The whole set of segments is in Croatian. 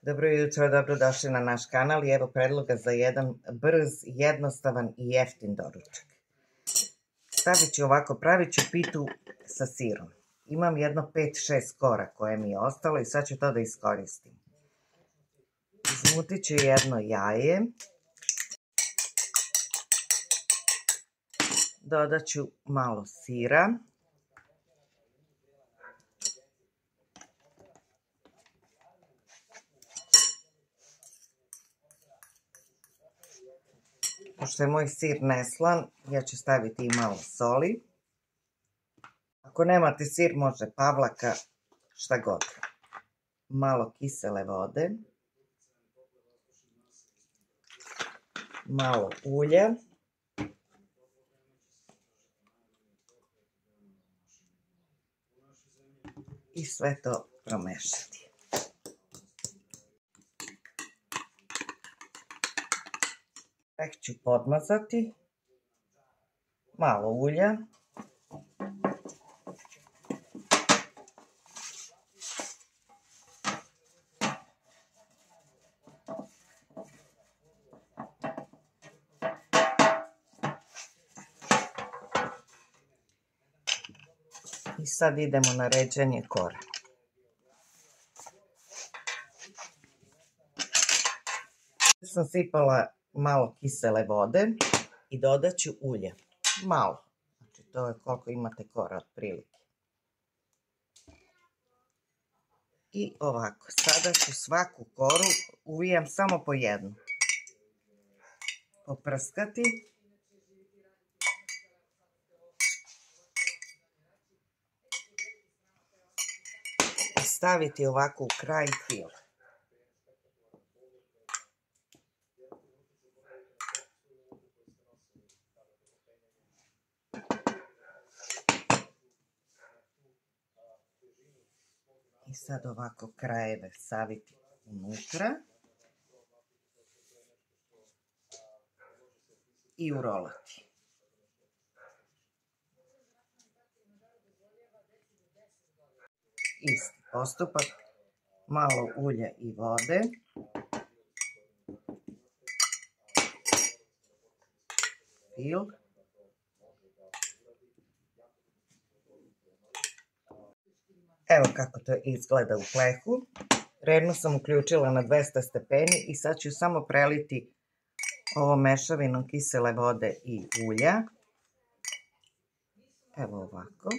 Dobro jutro, dobrodošli na naš kanal i evo predloga za jedan brz, jednostavan i jeftin doručak. Stavit ću ovako, pravit ću pitu sa sirom. Imam jedno 5-6 kora koje mi je ostalo i sad ću to da iskoristim. Izmutit ću jedno jaje. Dodat ću malo sira. Pošto je moj sir neslan, ja ću staviti i malo soli. Ako nemate sir, može pavlaka, šta god. Malo kisele vode. Malo ulja. I sve to promešati. Tek ću podmazati, malo ulja, i sad idemo na ređanje kora. Sam sipala malo kisele vode i dodat ću ulje. Malo. Znači to je koliko imate kora otprilike. I ovako. Sada ću svaku koru, uvijam samo po jednu. Poprskati. I staviti ovako u kraj fil. I sad ovako krajeve staviti unutra i urolati. Isti postupak, malo ulja i vode. Fil. Evo kako to izgleda u plehu. Redno sam uključila na 200 stepeni i sad ću samo preliti ovom mešavinom kisele vode i ulja. Evo ovako.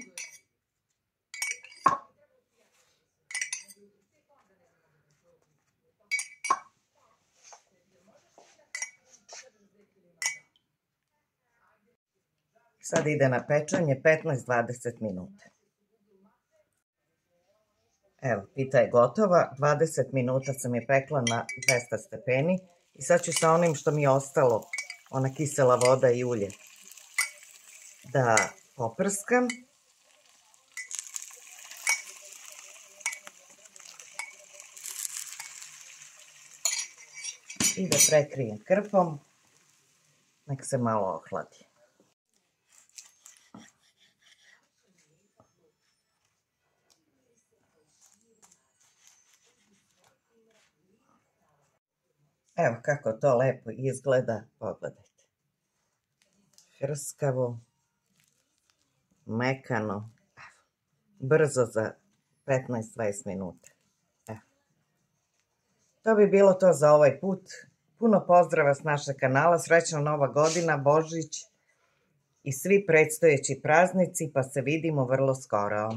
Sad ide na pečenje 15-20 minuta. Evo, pita je gotova, 20 minuta sam je pekla na 200 stepeni i sad ću sa onim što mi je ostalo, ona kisela voda i ulje, da poprskam. I da prekrijem krpom, nek se malo ohladi. Evo kako to lepo izgleda, pogledajte. Hrskavo, mekano, brzo za 15-20 minuta. Evo. To bi bilo to za ovaj put. Puno pozdrava s našeg kanala, srećna Nova godina, Božić i svi predstojeći praznici, pa se vidimo vrlo skoro.